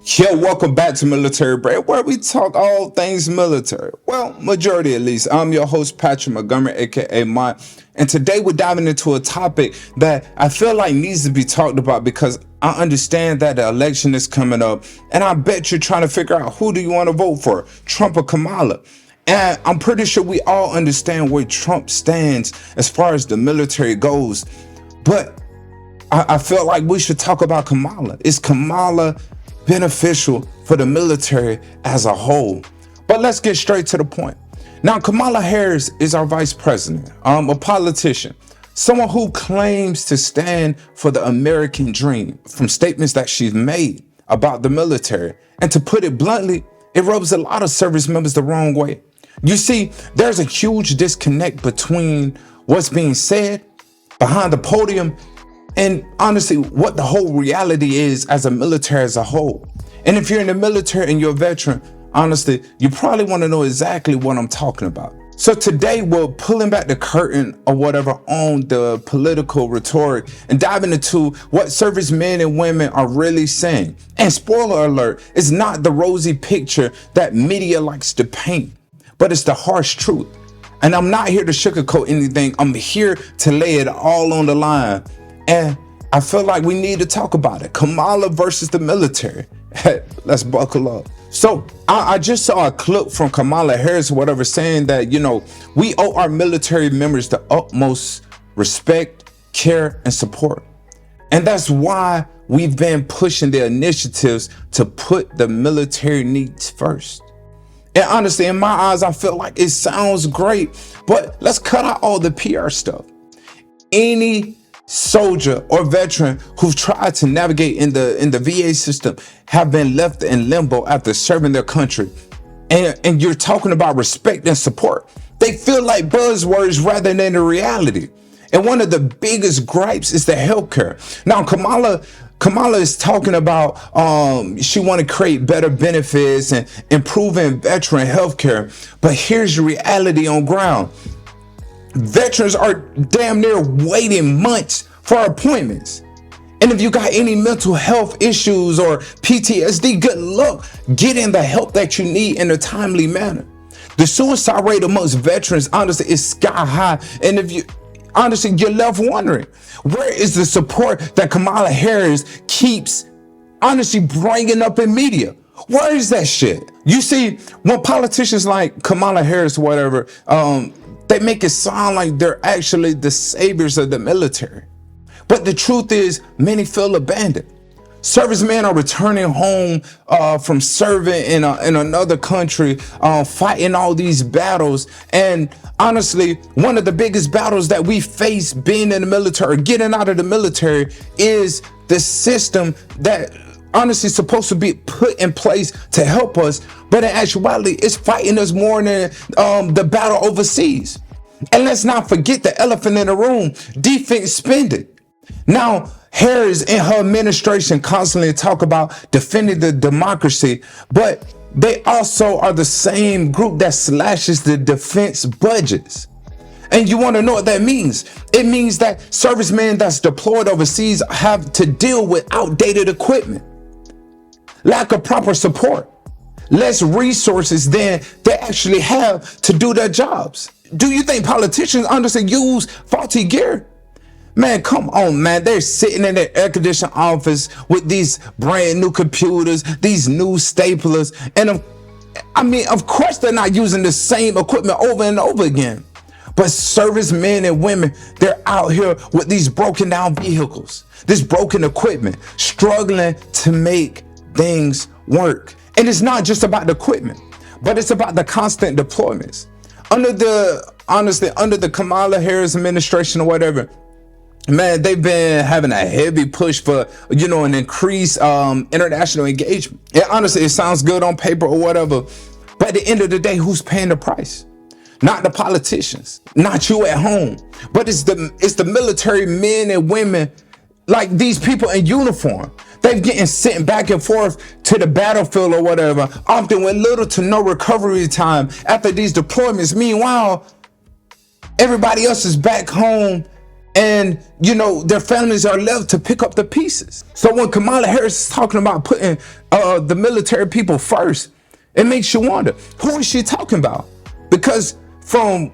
Yeah, welcome back to Military Break, where we talk all things military. Well, majority at least. I'm your host, Patrick Montgomery, aka Mont, and today we're diving into a topic that I feel like needs to be talked about because I understand that the election is coming up, and I bet you're trying to figure out who do you want to vote for, Trump or Kamala. And I'm pretty sure we all understand where Trump stands as far as the military goes, but I felt like we should talk about Kamala. Is Kamala beneficial for the military as a whole? But let's get straight to the point. Now, Kamala Harris is our vice president, a politician, someone who claims to stand for the American dream from statements that she's made about the military. And to put it bluntly, it rubs a lot of service members the wrong way. You see, there's a huge disconnect between what's being said behind the podium and honestly what the whole reality is as a military as a whole. And if you're in the military and you're a veteran, honestly, you probably want to know exactly what I'm talking about. So today we're pulling back the curtain or whatever on the political rhetoric and diving into what servicemen and women are really saying. And spoiler alert, it's not the rosy picture that media likes to paint, but it's the harsh truth. And I'm not here to sugarcoat anything. I'm here to lay it all on the line. And I feel like we need to talk about it. Kamala versus the military. Let's buckle up. So I just saw a clip from Kamala Harris or whatever saying that, we owe our military members the utmost respect, care, and support. And that's why we've been pushing the initiatives to put the military needs first. And honestly, in my eyes, I feel like it sounds great, but let's cut out all the PR stuff. Any soldier or veteran who've tried to navigate in the VA system have been left in limbo after serving their country. And you're talking about respect and support. They feel like buzzwords rather than the reality. And one of the biggest gripes is the healthcare. Now, Kamala is talking about she want to create better benefits and improving veteran healthcare. But here's the reality on ground. Veterans are damn near waiting months for appointments. And if you got any mental health issues or PTSD, good luck getting the help that you need in a timely manner. The suicide rate amongst veterans, honestly, is sky high. And if you honestly, you're left wondering, where is the support that Kamala Harris keeps honestly bringing up in media? Where is that shit? You see, when politicians like Kamala Harris, whatever, they make it sound like they're actually the saviors of the military. But the truth is, many feel abandoned. Servicemen are returning home from serving in another country, fighting all these battles. And honestly, one of the biggest battles that we face being in the military, getting out of the military, is the system that honestly supposed to be put in place to help us, but in actuality it's fighting us more than the battle overseas. And let's not forget the elephant in the room: defense spending. Now, Harris and her administration constantly talk about defending the democracy, but they also are the same group that slashes the defense budgets. And you want to know what that means? It means that servicemen that's deployed overseas have to deal with outdated equipment, lack of proper support, less resources than they actually have to do their jobs. Do you think politicians honestly use faulty gear? Man, come on, man. They're sitting in their air-conditioned office with these brand new computers, these new staplers. And of course they're not using the same equipment over and over again. But servicemen and women, they're out here with these broken down vehicles, this broken equipment, struggling to make things work. And it's not just about the equipment, but it's about the constant deployments. Under the Kamala Harris administration or whatever, man, they've been having a heavy push for, an increased international engagement. And honestly, it sounds good on paper or whatever, but at the end of the day, who's paying the price? Not the politicians, not you at home, but it's the military men and women, like these people in uniform. They're getting sent back and forth to the battlefield or whatever, often with little to no recovery time after these deployments. Meanwhile, everybody else is back home And their families are left to pick up the pieces. So when Kamala Harris is talking about putting the military people first, it makes you wonder, who is she talking about? Because from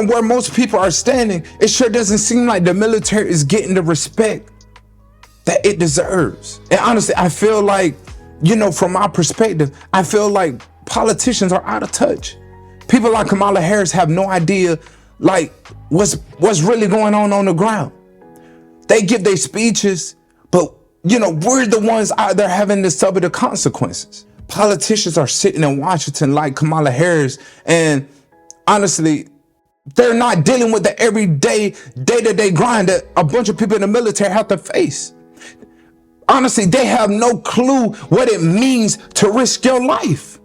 where most people are standing, it sure doesn't seem like the military is getting the respect that it deserves. And honestly, I feel like, from my perspective, I feel like politicians are out of touch. People like Kamala Harris have no idea like what's really going on the ground. They give their speeches, but we're the ones out there having to suffer the consequences. Politicians are sitting in Washington like Kamala Harris, and honestly, they're not dealing with the everyday, day-to-day grind that a bunch of people in the military have to face. Honestly, they have no clue what it means to risk your life,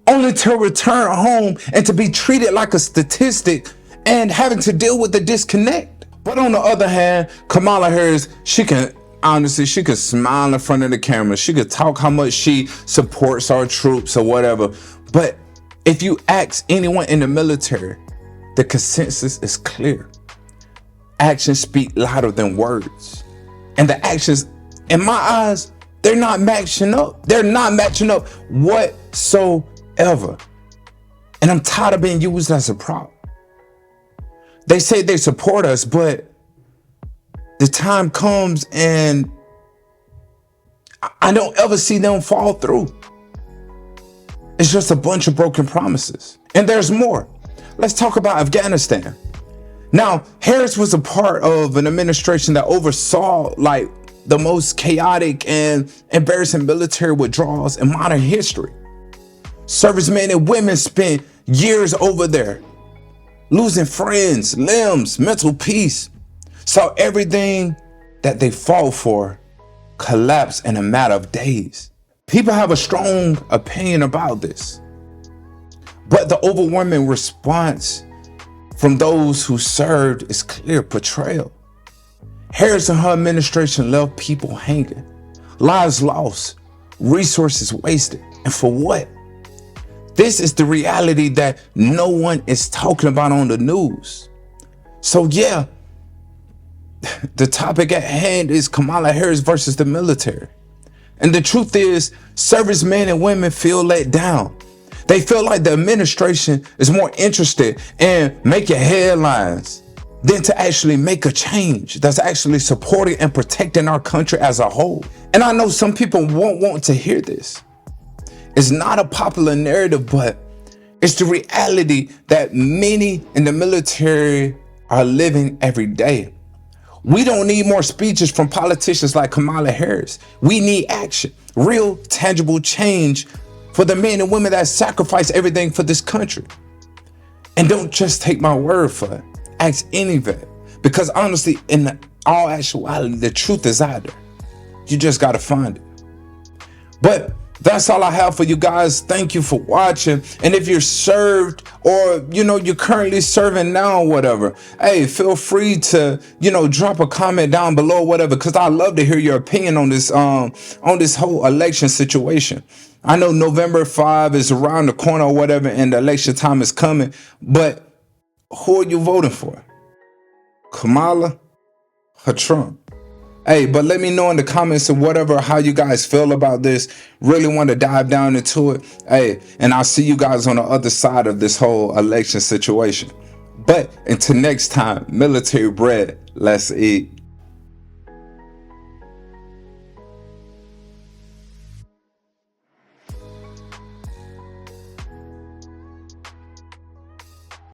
only to return home and to be treated like a statistic and having to deal with the disconnect. But on the other hand, Kamala Harris, she can smile in front of the camera. She could talk how much she supports our troops or whatever. But if you ask anyone in the military, the consensus is clear. Actions speak louder than words. And the actions, in my eyes, they're not matching up. They're not matching up whatsoever. And I'm tired of being used as a prop. They say they support us, but the time comes and I don't ever see them fall through. It's just a bunch of broken promises. And there's more. Let's talk about Afghanistan. Now, Harris was a part of an administration that oversaw like the most chaotic and embarrassing military withdrawals in modern history. Servicemen and women spent years over there, losing friends, limbs, mental peace, saw everything that they fought for collapse in a matter of days. People have a strong opinion about this, but the overwhelming response from those who served is clear: betrayal. Harris and her administration left people hanging, lives lost, resources wasted, and for what? This is the reality that no one is talking about on the news. So yeah, the topic at hand is Kamala Harris versus the military. And the truth is, servicemen and women feel let down. They feel like the administration is more interested in making headlines than to actually make a change that's actually supporting and protecting our country as a whole. And I know some people won't want to hear this. It's not a popular narrative, but it's the reality that many in the military are living every day. We don't need more speeches from politicians like Kamala Harris. We need action, real, tangible change for the men and women that sacrifice everything for this country. And don't just take my word for it. Ask any vet. Because honestly, in all actuality, the truth is out there. You just got to find it. But that's all I have for you guys. Thank you for watching. And if you're served or, you're currently serving now or whatever, hey, feel free to, drop a comment down below or whatever, because I love to hear your opinion on this whole election situation. I know November 5 is around the corner or whatever, and the election time is coming. But who are you voting for? Kamala or Trump? Hey, but let me know in the comments or whatever how you guys feel about this. Really want to dive down into it. Hey, and I'll see you guys on the other side of this whole election situation. But until next time, military bread, let's eat.